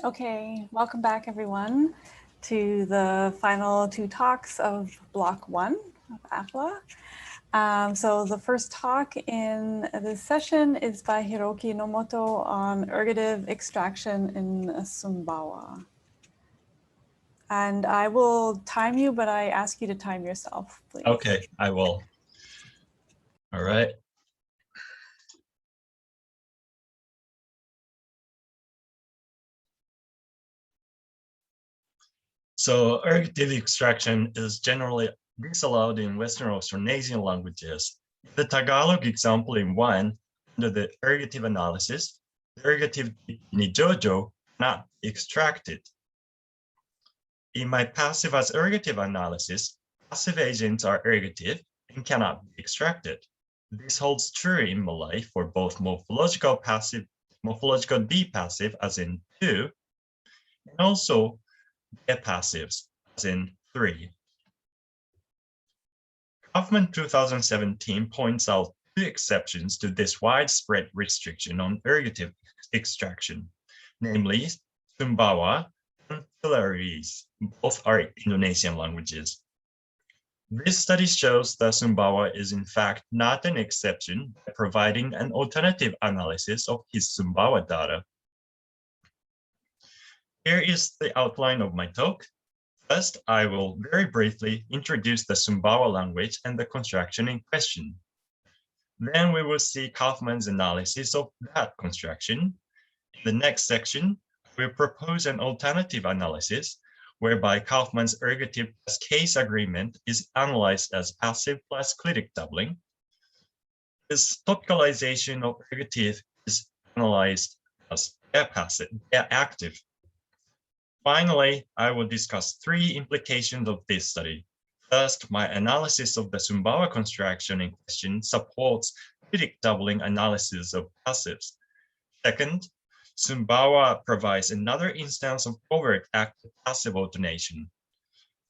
Okay, welcome back everyone to the final two talks of block 1 of AFLA. So the first talk in this session is by Hiroki Nomoto on ergative extraction in Sumbawa. And I will time you, but I ask you to time yourself, please. Okay, I will. All right. So ergative extraction is generally disallowed in Western Austronesian languages. The Tagalog example in 1, under the ergative analysis, the ergative ni jojo cannot be extracted. In my passive as ergative analysis, passive agents are ergative and cannot be extracted. This holds true in Malay for both morphological B passive as in 2, and also passives, as in 3. Kaufman 2017 points out 2 exceptions to this widespread restriction on ergative extraction, namely Sumbawa and Hilaries. Both are Indonesian languages. This study shows that Sumbawa is in fact not an exception by providing an alternative analysis of his Sumbawa data. Here is the outline of my talk. First, I will very briefly introduce the Sumbawa language and the construction in question. Then we will see Kaufman's analysis of that construction. In the next section, we propose an alternative analysis whereby Kaufman's ergative plus case agreement is analyzed as passive plus clitic doubling. This topicalization of ergative is analyzed as passive, active. Finally, I will discuss 3 implications of this study. First, my analysis of the Sumbawa construction in question supports critic doubling analysis of passives. Second, Sumbawa provides another instance of covert active-passive alternation.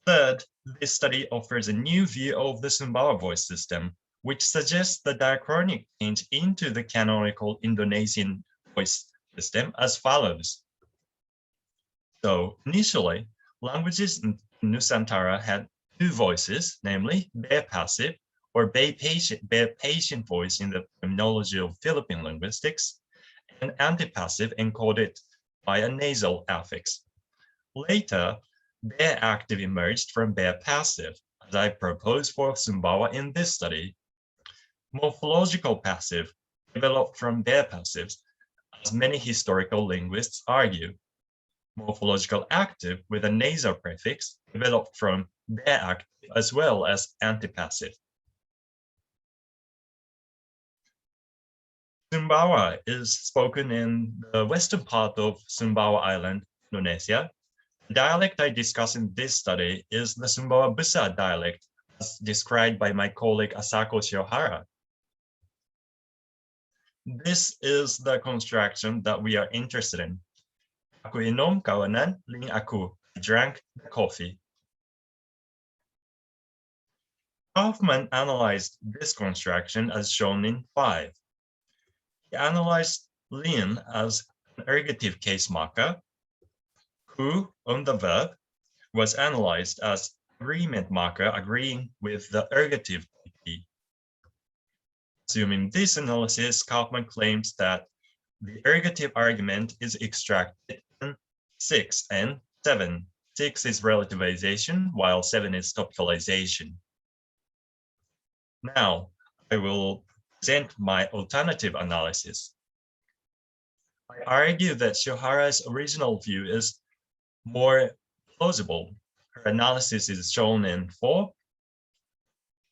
Third, this study offers a new view of the Sumbawa voice system, which suggests the diachronic change into the canonical Indonesian voice system as follows. So initially, languages in Nusantara had 2 voices, namely Bay passive or Bay patient voice in the terminology of Philippine linguistics, and antipassive encoded by a nasal affix. Later, Bay active emerged from Bay passive, as I propose for Sumbawa in this study. Morphological passive developed from Bay passives, as many historical linguists argue. Morphological active with a nasal prefix developed from Bay active as well as antipassive. Sumbawa is spoken in the western part of Sumbawa Island, Indonesia. The dialect I discuss in this study is the Sumbawa Besar dialect, as described by my colleague Asako Shiohara. This is the construction that we are interested in. Aku inom kawanan ling aku. I drank the coffee. Kaufman analyzed this construction as shown in 5. He analyzed lin as an ergative case marker. Who on the verb was analyzed as agreement marker agreeing with the ergative PP. Assuming this analysis, Kaufman claims that the ergative argument is extracted in 6 and 7. 6 is relativization, while 7 is topicalization. Now, I will present my alternative analysis. I argue that Shiohara's original view is more plausible. Her analysis is shown in 4.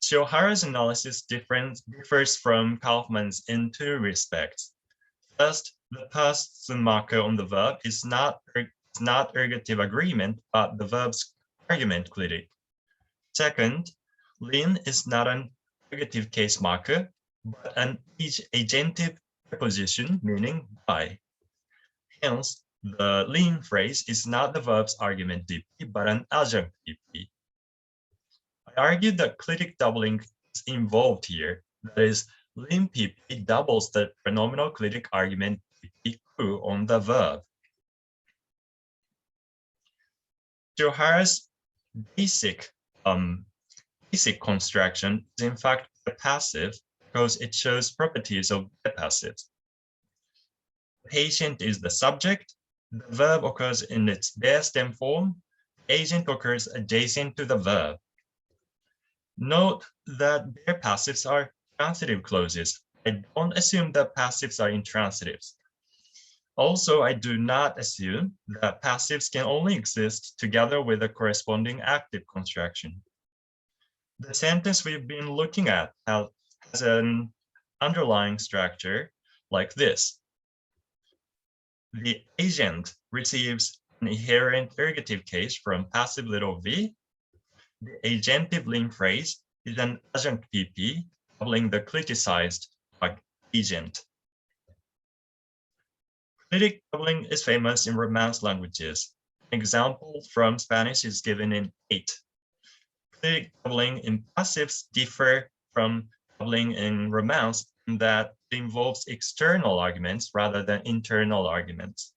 Shiohara's analysis differs from Kaufman's in 2 respects. First, the person marker on the verb is not ergative agreement, but the verb's argument clitic. Second, lin is not an ergative case marker, but an agentive preposition meaning by. Hence, the lin phrase is not the verb's argument DP, but an adjunct DP. I argued that clitic doubling is involved here. That is, lin PP doubles the pronominal clitic argument PP on the verb. Johara's basic construction is in fact passive because it shows properties of the passives. The patient is the subject, the verb occurs in its bare stem form, agent occurs adjacent to the verb. Note that bare passives are transitive clauses. I don't assume that passives are intransitives. Also, I do not assume that passives can only exist together with a corresponding active construction. The sentence we've been looking at has an underlying structure like this. The agent receives an inherent ergative case from passive little v. The agentive link phrase is an adjunct PP doubling the cliticized agent. Clitic doubling is famous in Romance languages. An example from Spanish is given in 8. Clitic doubling in passives differ from doubling in Romance in that it involves external arguments rather than internal arguments.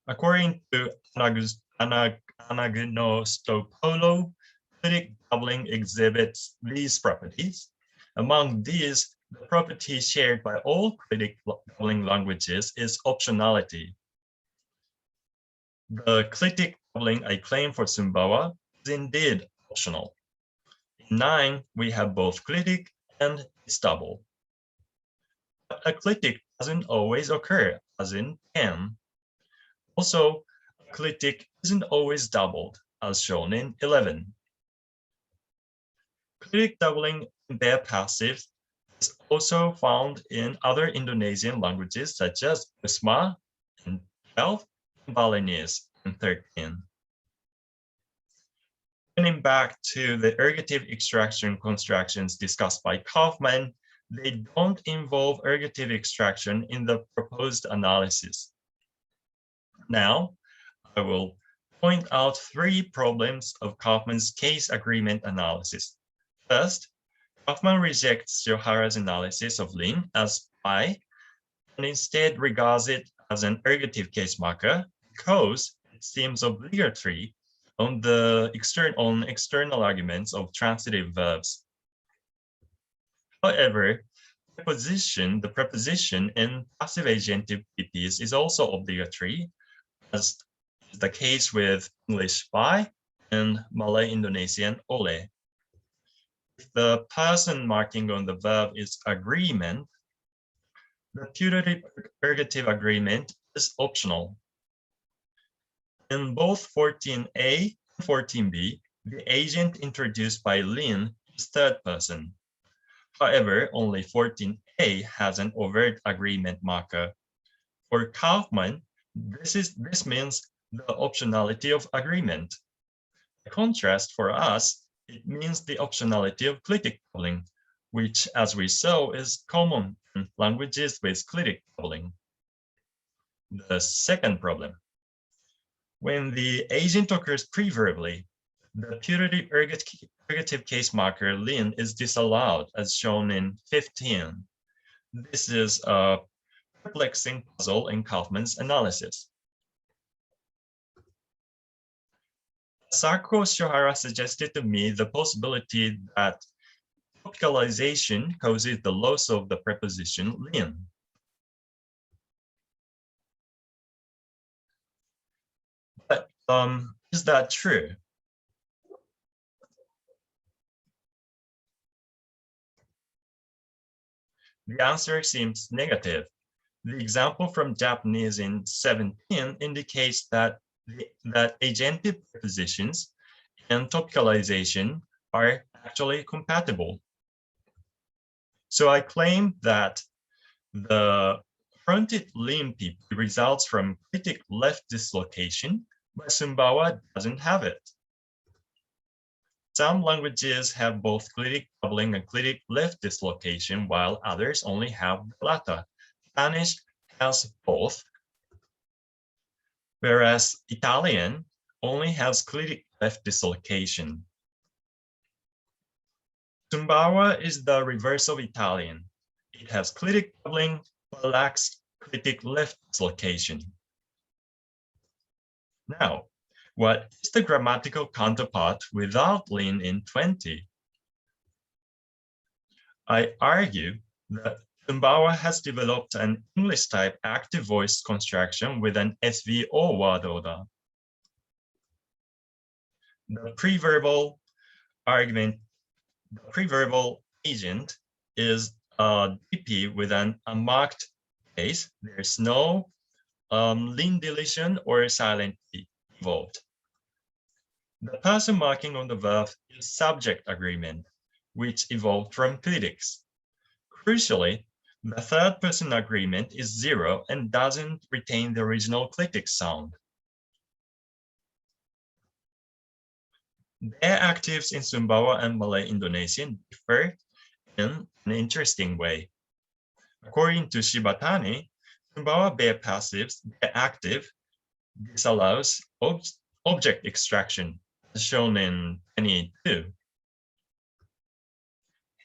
According to Anagnostopoulou, clitic doubling exhibits these properties. Among these, the property shared by all clitic doubling languages is optionality. The clitic doubling I claim for Sumbawa is indeed optional. In 9, we have both clitic and its double. But a clitic doesn't always occur, as in 10. Also, a clitic isn't always doubled, as shown in 11. Clitic doubling in bare passives is also found in other Indonesian languages such as Wisma in 12 and Balinese in 13. Turning back to the ergative extraction constructions discussed by Kaufman, they don't involve ergative extraction in the proposed analysis. Now, I will point out 3 problems of Kaufman's case agreement analysis. First, Kaufman rejects Johara's analysis of Lin as pi and instead regards it as an ergative case marker because it seems obligatory on external arguments of transitive verbs. However, the preposition in passive agentive PPs is also obligatory, as is the case with English by and Malay Indonesian ole. If the person marking on the verb is agreement, the putative ergative agreement is optional. In both 14a and 14b, the agent introduced by Lin is third person. However, only 14a has an overt agreement marker. For Kaufman, this means the optionality of agreement. By contrast, for us, it means the optionality of clitic doubling, which, as we saw, is common in languages with clitic doubling. The second problem. When the agent occurs preverbally, the putative ergative case marker Lin is disallowed, as shown in 15. This is a perplexing puzzle in Kaufman's analysis. Sarko Johara suggested to me the possibility that topicalization causes the loss of the preposition Lin. But is that true? The answer seems negative. The example from Japanese in 17 indicates that agentive prepositions and topicalization are actually compatible. So I claim that the fronted Lin PP results from clitic left dislocation, but Sumbawa doesn't have it. Some languages have both clitic doubling and clitic left dislocation, while others only have the latter. Spanish has both, whereas Italian only has clitic left dislocation. Sumbawa is the reverse of Italian. It has clitic doubling but lacks clitic left dislocation. Now, what is the grammatical counterpart without lin in 20? I argue that Sumbawa has developed an English-type active voice construction with an SVO word order. The preverbal agent is a DP with an unmarked case. There's no lin deletion or silent T involved. The person marking on the verb is subject agreement, which evolved from clitics. Crucially, the third person agreement is 0 and doesn't retain the original clitic sound. Their actives in Sumbawa and Malay Indonesian differ in an interesting way. According to Shibatani, Sumbawa bare passives, bare active, disallows object extraction, as shown in 22.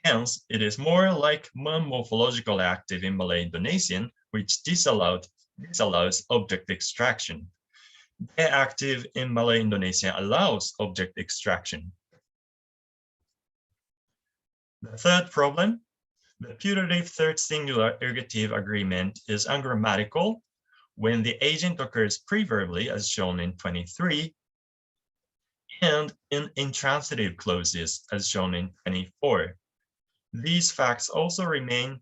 Hence, it is more like morphological active in Malay Indonesian, which disallows object extraction. Bare active in Malay Indonesian allows object extraction. The third problem, the putative third singular ergative agreement is ungrammatical when the agent occurs preverbally, as shown in 23, and in intransitive clauses, as shown in 24. These facts also remain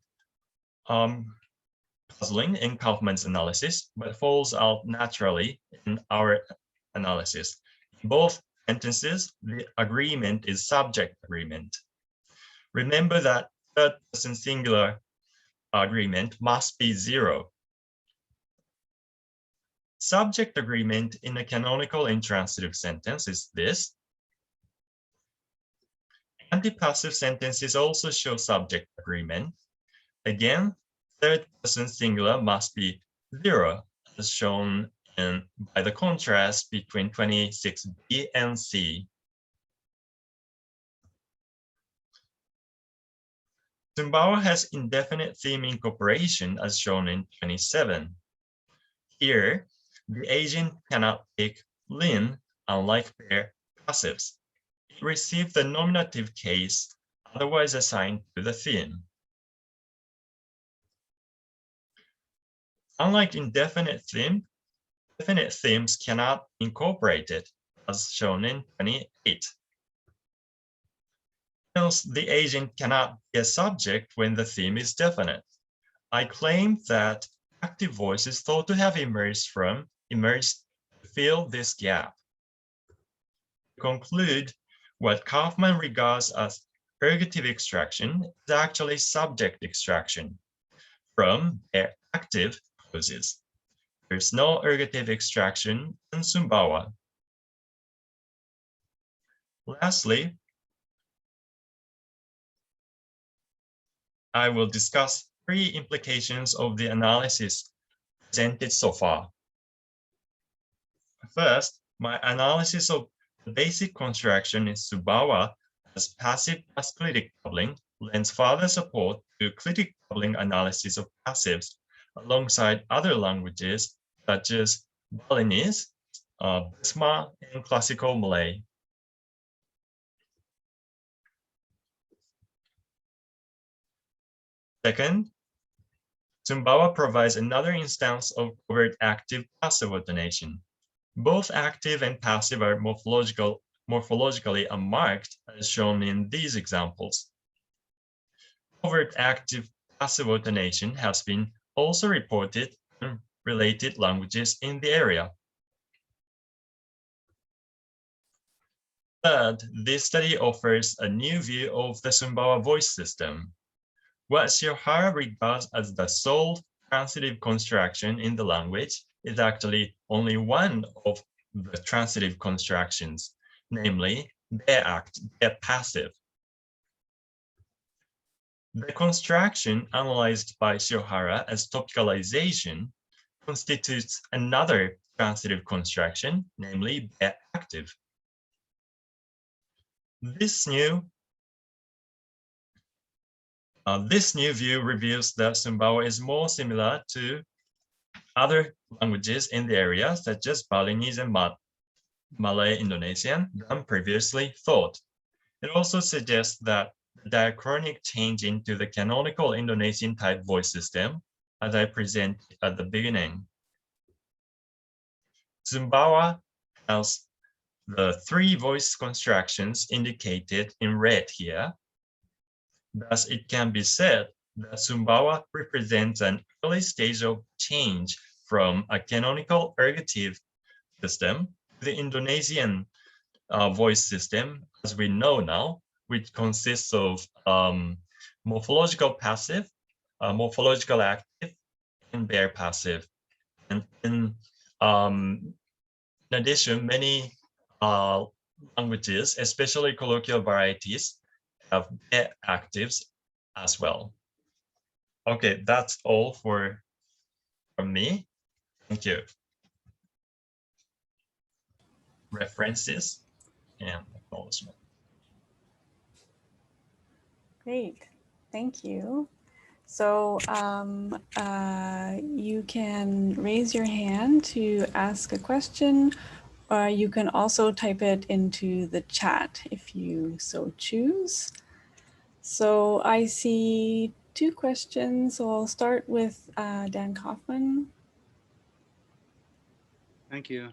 puzzling in Kaufman's analysis, but falls out naturally in our analysis. In both sentences, the agreement is subject agreement. Remember that third person singular agreement must be 0. Subject agreement in a canonical intransitive sentence is this. Antipassive sentences also show subject agreement. Again, third person singular must be 0, as shown by the contrast between 26B and C. Sumbawa has indefinite theme incorporation, as shown in 27. Here, the agent cannot take lin, unlike bare passives. It received the nominative case, otherwise assigned to the theme. Unlike indefinite theme, definite themes cannot incorporate it, as shown in 28. Hence, the agent cannot be a subject when the theme is definite. I claim that active voice is thought to have emerged to fill this gap. To conclude, what Kaufman regards as ergative extraction is actually subject extraction from their active clauses. There's no ergative extraction in Sumbawa. Lastly, I will discuss 3 implications of the analysis presented so far. First, my analysis of the basic construction in Sumbawa as passive plus clitic coupling lends further support to clitic coupling analysis of passives alongside other languages such as Balinese, Bisma, and Classical Malay. Second, Sumbawa provides another instance of covert active passive alternation. Both active and passive are morphologically unmarked, as shown in these examples. Covert active passive alternation has been also reported in related languages in the area. Third, this study offers a new view of the Sumbawa voice system. What Shiohara regards as the sole transitive construction in the language is actually only one of the transitive constructions, namely bare passive. The construction analyzed by Shiohara as topicalization constitutes another transitive construction, namely bare active. This new view reveals that Sumbawa is more similar to other languages in the area, such as Balinese and Malay Indonesian, than previously thought. It also suggests that the diachronic change into the canonical Indonesian type voice system, as I presented at the beginning. Sumbawa has the 3 voice constructions indicated in red here. Thus, it can be said that Sumbawa represents an early stage of change from a canonical ergative system to the Indonesian voice system, as we know now, which consists of morphological passive, morphological active, and bare passive. And in addition, many languages, especially colloquial varieties, have bare actives as well. Okay, that's all from me. Thank you. References and acknowledgement. Great, thank you. So you can raise your hand to ask a question, or you can also type it into the chat if you so choose. So I see 2 questions, so I'll start with Dan Kaufman. Thank you.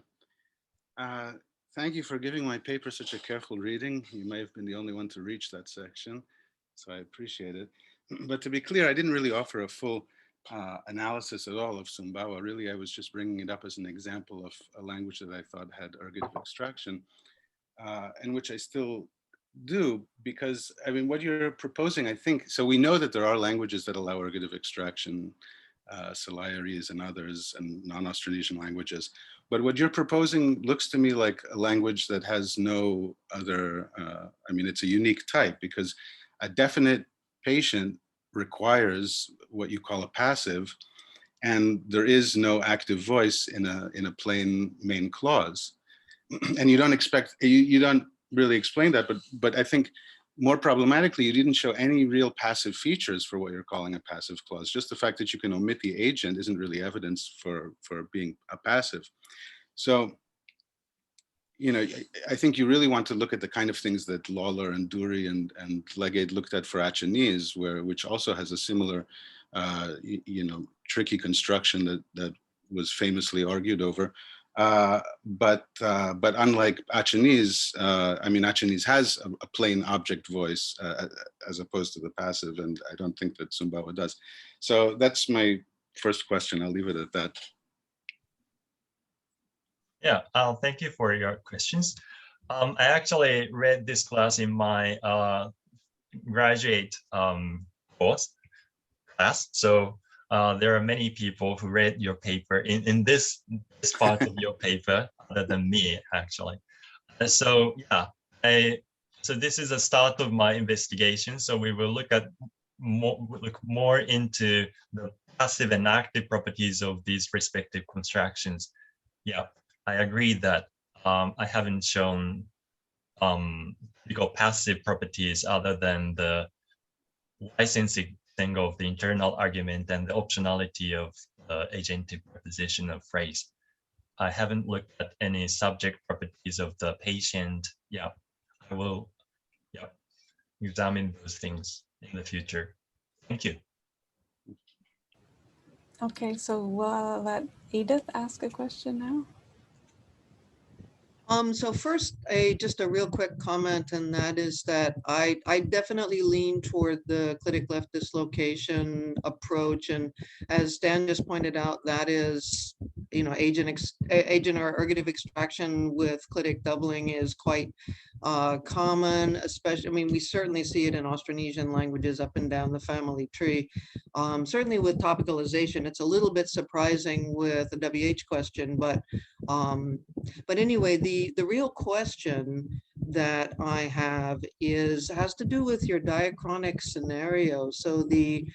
Thank you for giving my paper such a careful reading. You may have been the only one to reach that section, so I appreciate it. But to be clear, I didn't really offer a full analysis at all of Sumbawa. Really, I was just bringing it up as an example of a language that I thought had ergative extraction, and which I still do, because I mean, what you're proposing, I think, so we know that there are languages that allow ergative extraction, Salaiarese and others, and non-Austronesian languages. But what you're proposing looks to me like a language that has no other, I mean, it's a unique type, because a definite patient requires what you call a passive, and there is no active voice in a plain main clause. And you don't expect, you don't really explain that, but I think more problematically, you didn't show any real passive features for what you're calling a passive clause. Just the fact that you can omit the agent isn't really evidence for being a passive. So, you know, I think you really want to look at the kind of things that Lawler and Dury and Legate looked at for Achinese, which also has a similar, you know, tricky construction that was famously argued over. But unlike Achinese, I mean, Achinese has a plain object voice as opposed to the passive, and I don't think that Sumbawa does. So that's my first question. I'll leave it at that. Yeah, thank you for your questions. I actually read this class in my graduate class. So there are many people who read your paper in this part of your paper other than me, actually. So yeah, so this is a start of my investigation. So we will look more into the passive and active properties of these respective constructions. Yeah, I agree that I haven't shown typical passive properties other than the licensing of the internal argument and the optionality of the agentive preposition of phrase. I haven't looked at any subject properties of the patient. Yeah, I will examine those things in the future. Thank you. Okay, so we'll let Edith ask a question now. So first, just a real quick comment, and that is that I definitely lean toward the clitic left dislocation approach, and as Dan just pointed out, that is, you know, agent or ergative extraction with clitic doubling is quite common, especially, I mean, we certainly see it in Austronesian languages up and down the family tree. Certainly with topicalization, it's a little bit surprising with the WH question, but anyway, the real question that I have has to do with your diachronic scenario. So the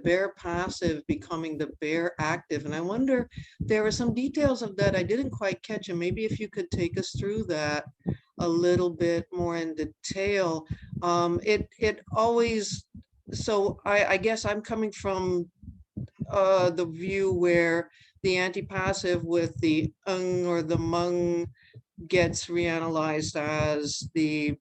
bare passive becoming the bare active, and I wonder, there are some details of that I didn't quite catch, and maybe if you could take us through that a little bit more in detail. It always, so I guess I'm coming from the view where the antipassive with the or the mung gets reanalyzed as the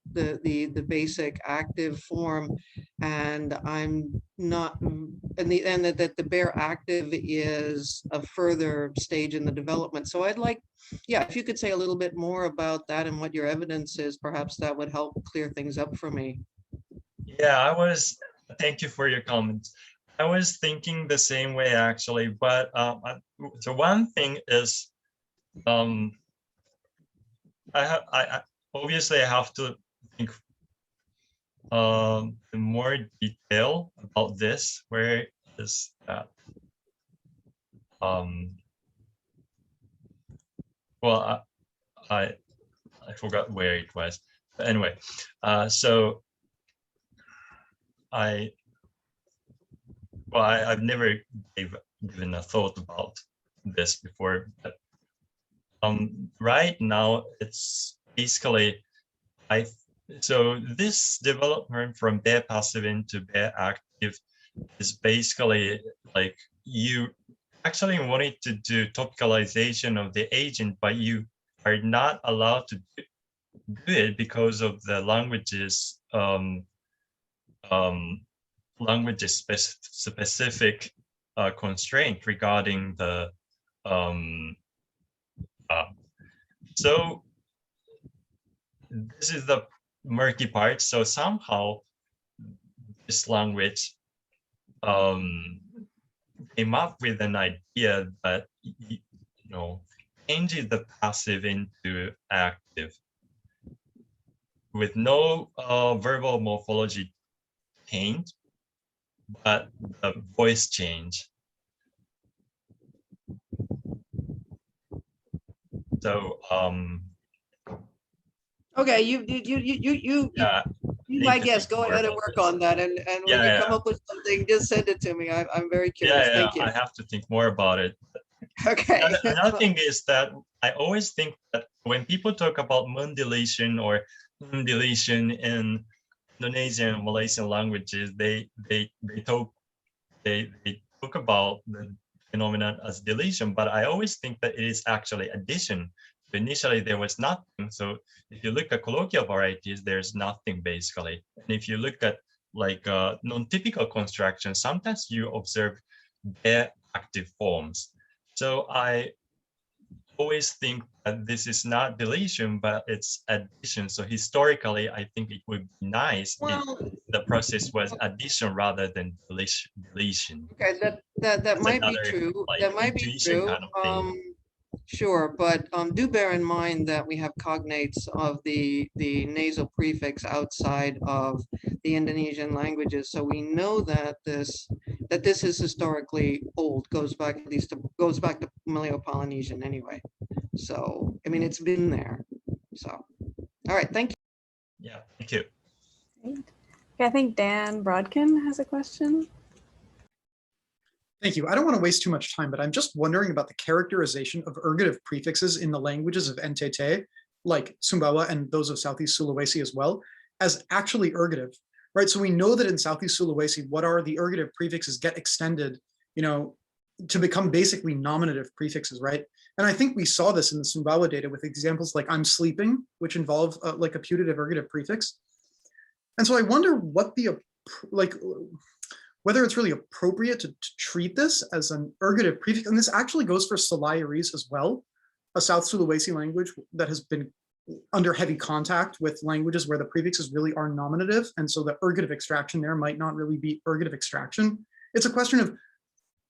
basic active form, and I'm not, and that the bare active is a further stage in the development. So I'd like, yeah, if you could say a little bit more about that and what your evidence is, perhaps that would help clear things up for me. Yeah, thank you for your comments. I was thinking the same way actually, but so one thing is, I obviously I have to think in more detail about this. Where is that? Well, I forgot where it was. But anyway, so I've never given a thought about this before, but right now it's basically so this development from bare passive into bare active is basically like you actually wanted to do topicalization of the agent, but you are not allowed to do it because of the languages specific constraint regarding the so this is the murky part. So somehow this language came up with an idea that changes the passive into active with no verbal morphology change, but the voice change. So okay, you my guess, go ahead and work on that, and when you come up with something, just send it to me. I'm very curious. Thank you. I have to think more about it. Okay. Another thing is that I always think that when people talk about mun deletion or deletion in Indonesian and Malaysian languages, they talk about the phenomenon as deletion, but I always think that it is actually addition. So initially there was nothing. So if you look at colloquial varieties, there's nothing basically. And if you look at like non-typical constructions, sometimes you observe bare active forms. So I always think that this is not deletion, but it's addition. So historically, I think it would be nice if the process was addition rather than deletion. Okay, that might be true. Like, that might be true. Kind of sure, but do bear in mind that we have cognates of the nasal prefix outside of the Indonesian languages, so we know that this is historically old, goes back to Malayo-Polynesian anyway. So I mean, it's been there. So all right, thank you. Yeah, thank you. Great. Okay, I think Dan Brodkin has a question. Thank you. I don't want to waste too much time, but I'm just wondering about the characterization of ergative prefixes in the languages of NTT, like Sumbawa and those of Southeast Sulawesi as well, as actually ergative, right? So we know that in Southeast Sulawesi, what are the ergative prefixes get extended, to become basically nominative prefixes, right? And I think we saw this in the Sumbawa data with examples like I'm sleeping, which involve like a putative ergative prefix. And so I wonder what whether it's really appropriate to treat this as an ergative prefix. And this actually goes for Selayarese as well, a South Sulawesi language that has been under heavy contact with languages where the prefixes really are nominative. And so the ergative extraction there might not really be ergative extraction. It's a question of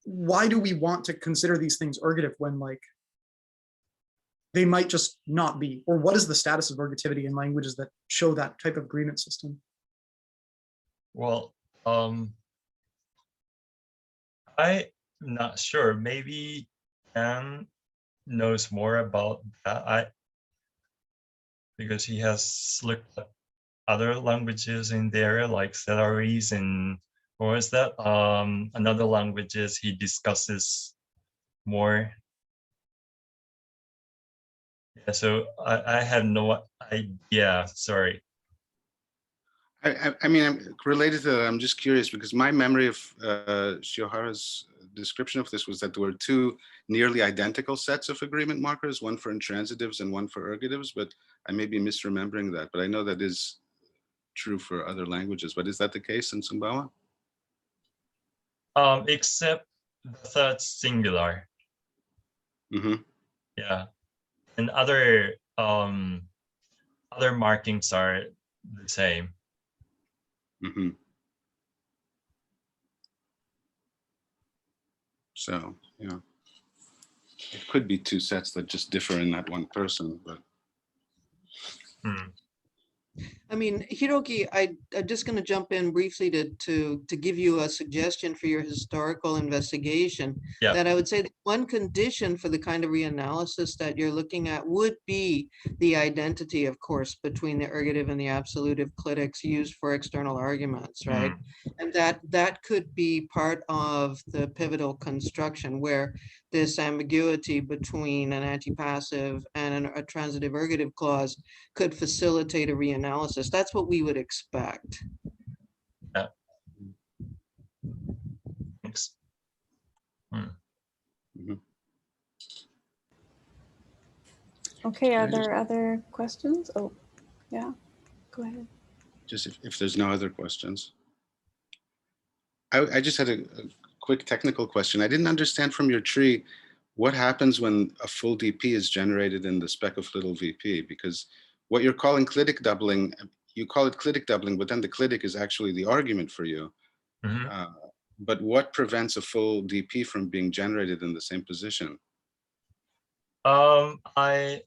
why do we want to consider these things ergative when they might just not be, or what is the status of ergativity in languages that show that type of agreement system? Well, I'm not sure. Maybe Dan knows more about that. Because he has looked at other languages in the area, like Selayarese and or is that another languages he discusses more. Yeah, so I have no idea. Sorry. I mean, related to that, I'm just curious because my memory of Shiohara's description of this was that there were two nearly identical sets of agreement markers, one for intransitives and one for ergatives, but I may be misremembering that, but I know that is true for other languages. But is that the case in Sumbawa? Except the third singular. Mm-hmm. Yeah, and other markings are the same. Mm-hmm. So, yeah, it could be two sets that just differ in that one person, but. I mean, Hiroki, I'm just going to jump in briefly to give you a suggestion for your historical investigation. Yeah. That I would say that one condition for the kind of reanalysis that you're looking at would be the identity, of course, between the ergative and the absolutive clitics used for external arguments, right? And that could be part of the pivotal construction where this ambiguity between an antipassive and a transitive ergative clause could facilitate a reanalysis. That's what we would expect. Yeah. Thanks. Mm-hmm. Okay, are there other questions? Oh, yeah, go ahead. Just if there's no other questions. I just had a quick technical question. I didn't understand from your tree what happens when a full DP is generated in the spec of little VP, because what you're calling clitic doubling, you call it clitic doubling, but then the clitic is actually the argument for you. Mm-hmm. But what prevents a full DP from being generated in the same position? I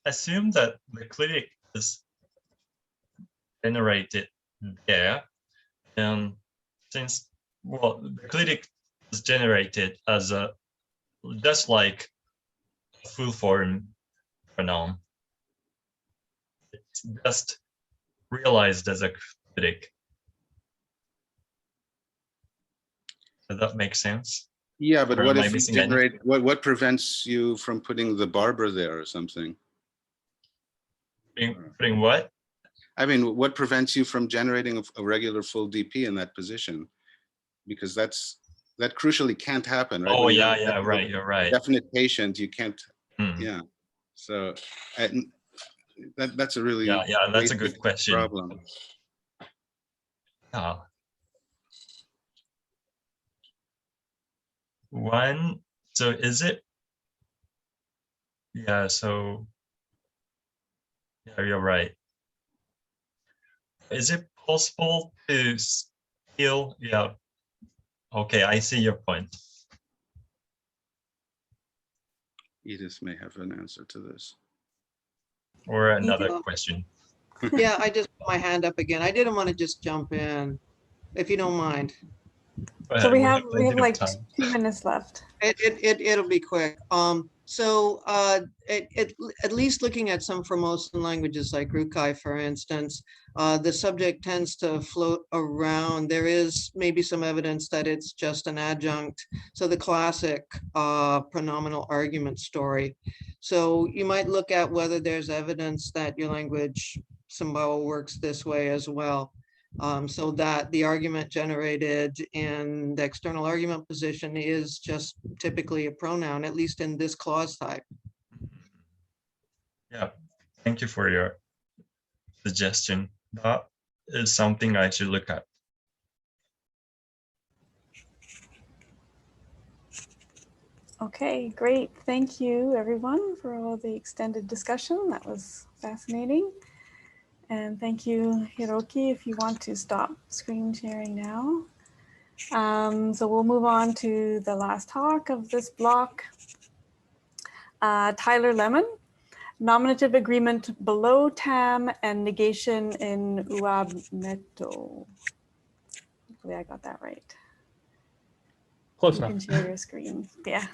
assume that the clitic is generated there, and since, well, the clitic is generated as a, just like a full form pronoun. It's just realized as a clitic. Does that make sense? Yeah, but Or what am I if you missing generate, what prevents you from putting the barber there or something? Putting what? I mean, what prevents you from generating a regular full DP in that position? Because that crucially can't happen, right? Oh, When yeah, yeah, right, you're right. Definite patient, you can't, yeah. So that's a really yeah, that's a good question. problem. One, so is it? Yeah, so yeah, you're right. Is it possible to steal? Yeah. Okay, I see your point. Edith may have an answer to this. Or another question. Yeah, I just put my hand up again. I didn't want to just jump in, if you don't mind. So we have like 2 minutes left. It'll be quick. So at least looking at some Formosan languages like Rukai, for instance, the subject tends to float around. There is maybe some evidence that it's just an adjunct. So the classic pronominal argument story. So you might look at whether there's evidence that your language Sumbawa works this way as well. So that the argument generated in the external argument position is just typically a pronoun, at least in this clause type. Yeah, thank you for your suggestion. That is something I should look at. Okay, great. Thank you, everyone, for all the extended discussion. That was fascinating. And thank you, Hiroki, if you want to stop screen sharing now. So we'll move on to the last talk of this block. Tyler Lemon, nominative agreement below TAM and negation in Uabmeto. Hopefully I got that right. Close you enough. You can share your screen. Yeah.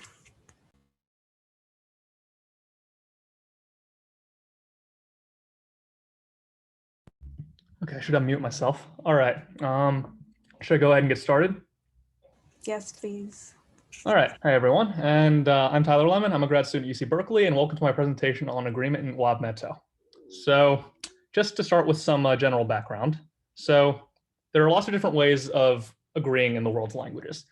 Okay, I should unmute myself. All right. Should I go ahead and get started? Yes, please. All right. Hi, everyone. And I'm Tyler Lemon. I'm a grad student at UC Berkeley, and welcome to my presentation on agreement in Uabmeto. So just to start with some general background. So there are lots of different ways of agreeing in the world's languages.